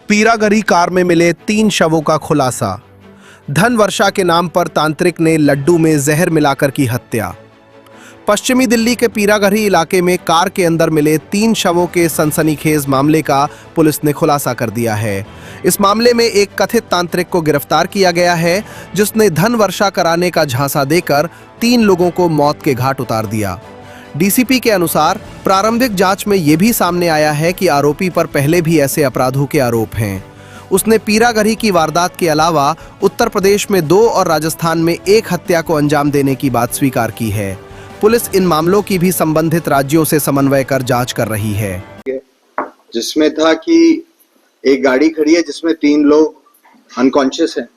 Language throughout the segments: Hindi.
पीरागढ़ी कार में मिले 3 शवों का खुलासा। धन वर्षा के नाम पर तांत्रिक ने लड्डू में जहर मिलाकर की हत्या। पश्चिमी दिल्ली के पीरागढ़ी इलाके में कार के अंदर मिले 3 शवों के सनसनीखेज मामले का पुलिस ने खुलासा कर दिया है। इस मामले में एक कथित तांत्रिक को गिरफ्तार किया गया है, जिसने धन वर्षा कराने का झांसा देकर 3 लोगों को मौत के घाट उतार दिया। डीसीपी के अनुसार प्रारंभिक जांच में यह भी सामने आया है कि आरोपी पर पहले भी ऐसे अपराधों के आरोप हैं। उसने पीरागढ़ी की वारदात के अलावा उत्तर प्रदेश में 2 और राजस्थान में 1 हत्या को अंजाम देने की बात स्वीकार की है। पुलिस इन मामलों की भी संबंधित राज्यों से समन्वय कर जांच कर रही है। जिसमें था कि एक गाड़ी खड़ी है जिसमें 3 लोग अनकॉन्शियस हैं,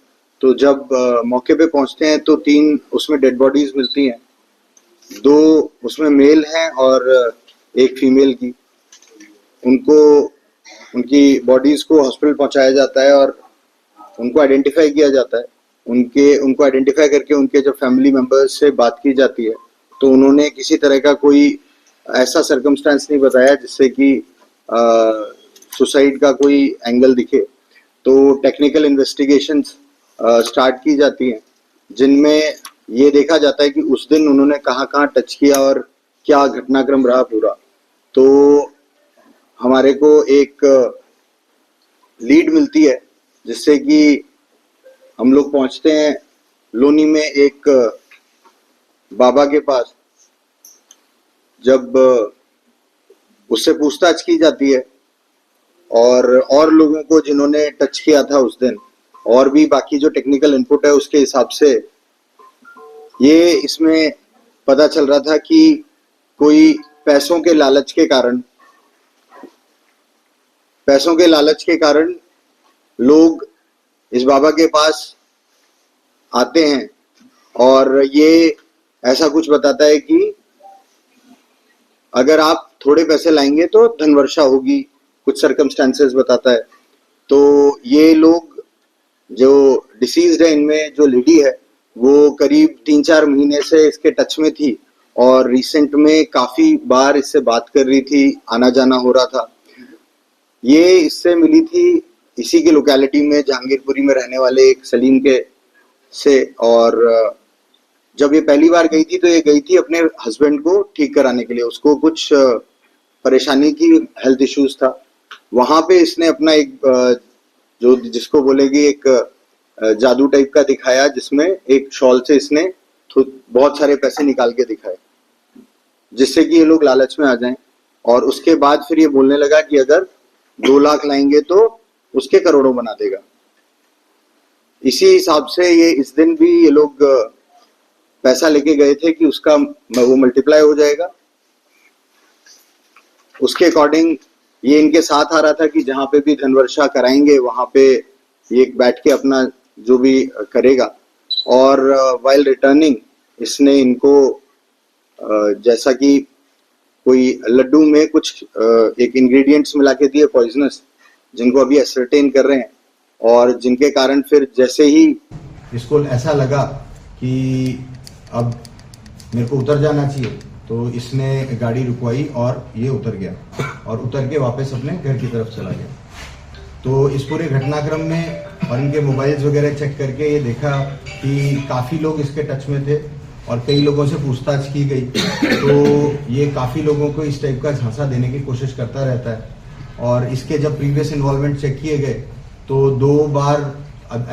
तो जब मौके पे पहुंचते हैं तो 3 उसमें डेड बॉडीज मिलती हैं। 2 उसमें मेल हैं और 1 फीमेल की। उनकी बॉडीज को हॉस्पिटल पहुंचाया जाता है और उनको आइडेंटिफाई किया जाता है। उनको आइडेंटिफाई करके उनके जब फैमिली मेंबर्स से बात की जाती है तो उन्होंने किसी तरह का कोई ऐसा सर्कमस्टेंस नहीं बताया जिससे कि सुसाइड का कोई एंगल दिखे। तो टेक्निकल इन्वेस्टिगेशंस स्टार्ट की जाती हैं, जिनमें ये देखा जाता है कि उस दिन उन्होंने कहाँ टच किया और क्या घटनाक्रम रहा पूरा। तो हमारे को एक लीड मिलती है जिससे कि हम लोग पहुंचते हैं लोनी में एक बाबा के पास। जब उससे पूछताछ की जाती है और लोगों को जिन्होंने टच किया था उस दिन, और भी बाकी जो टेक्निकल इनपुट है उसके हिसाब से ये इसमें पता चल रहा था कि कोई पैसों के लालच के कारण लोग इस बाबा के पास आते हैं और ये ऐसा कुछ बताता है कि अगर आप थोड़े पैसे लाएंगे तो धन वर्षा होगी, कुछ सर्कमस्टेंसेस बताता है। तो ये लोग जो डिसीज्ड है, इनमें जो लेडी है वो करीब 3-4 महीने से इसके टच में थी और रिसेंट में काफी बार इससे बात कर रही थी, आना जाना हो रहा था। ये इससे मिली थी इसी की लोकेलिटी में, जहांगीरपुरी में रहने वाले एक सलीम के से। और जब ये पहली बार गई थी तो ये गई थी अपने हस्बैंड को ठीक कराने के लिए। उसको कुछ परेशानी की, हेल्थ इश्यूज था। वहां पे इसने अपना एक जो जिसको बोलेगी एक जादू टाइप का दिखाया, जिसमें एक शॉल से इसने बहुत सारे पैसे निकाल के दिखाए जिससे कि ये लोग लालच में आ जाएं। और उसके बाद फिर ये बोलने लगा कि अगर 2 लाख लाएंगे तो उसके करोड़ों बना देगा। इसी हिसाब से ये इस दिन भी ये लोग पैसा लेके गए थे कि उसका वो मल्टीप्लाई हो जाएगा। उसके अकॉर्डिंग ये इनके साथ आ रहा था कि जहां पे भी धनवर्षा कराएंगे वहां पे ये बैठ के अपना जो भी करेगा। और वाइल रिटर्निंग इसने इनको जैसा कि कोई लड्डू में कुछ एक इंग्रेडिएंट्स मिला के दिए पॉइजनस, जिनको अभी एसर्टेन कर रहे हैं, और जिनके कारण फिर जैसे ही इसको ऐसा लगा कि अब मेरे को उतर जाना चाहिए तो इसने गाड़ी रुकवाई और ये उतर गया और उतर के वापस अपने घर की तरफ चला गया। तो इस पूरे घटनाक्रम में और इनके मोबाइल्स वगैरह चेक करके ये देखा कि काफ़ी लोग इसके टच में थे और कई लोगों से पूछताछ की गई। तो ये काफ़ी लोगों को इस टाइप का झांसा देने की कोशिश करता रहता है। और इसके जब प्रीवियस इन्वॉल्वमेंट चेक किए गए तो 2 बार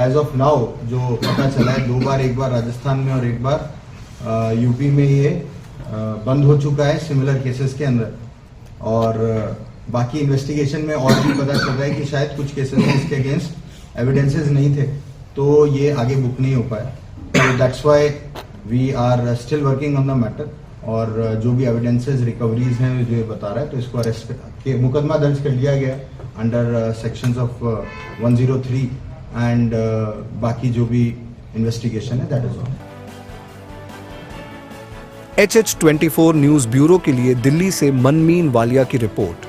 एज ऑफ नाउ जो पता चला है, 2 बार, एक बार राजस्थान में और एक बार यूपी में ये बंद हो चुका है सिमिलर केसेस के अंदर। और बाकी इन्वेस्टिगेशन में और भी पता चल रहा है कि शायद कुछ केसेस में इसके अगेंस्ट एविडेंसेस नहीं थे तो ये आगे बुक नहीं हो पाया। तो that's why we are still working on the matter. और जो भी एविडेंसेस रिकवरीज हैं जो ये बता रहा है तो इसको अरेस्ट के मुकदमा दर्ज कर लिया गया अंडर सेक्शंस ऑफ 103 एंड बाकी जो भी इन्वेस्टिगेशन है that is on. HH24 news bureau के लिए दिल्ली से मनमीन वालिया की रिपोर्ट।